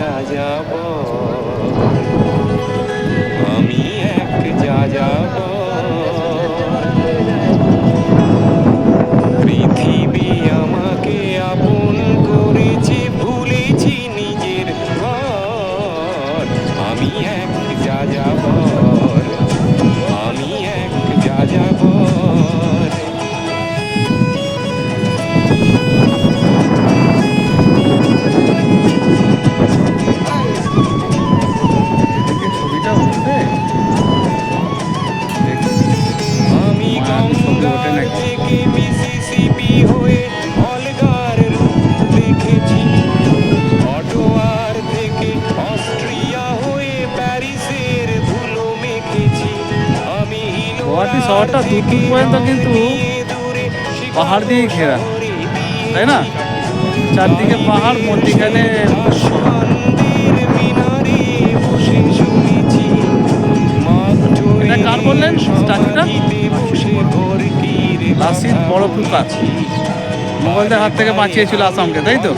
যাযাবর, আমি এক যাযাবর। পৃথিবী আমাকে আপন করেছে, ভুলেছি নিজের ঘর। আমি এক যাযাবর, আমি এক যাযাবর। ছবিটা উঠবে আমি গঙ্গার থেকে মিসিসিপি হয়ে অলগার রূপ দেখেছি, অটোয়ার থেকে অস্ট্রিয়া হয়ে প্যারিসের ধুলো মেখেছি। আমি গুয়াহাটি শহরটা দূর দূর পর্যন্ত কিন্তু পাহাড় দিয়ে ঘেরা, তাই না? চারদিকে পাহাড়, মধ্যিখানে এটা কার বললেন স্ট্যাচুটা? লাসিত বড়ফুকন মোগলদের হাত থেকে বাঁচিয়েছিল আসামকে, তাই তো?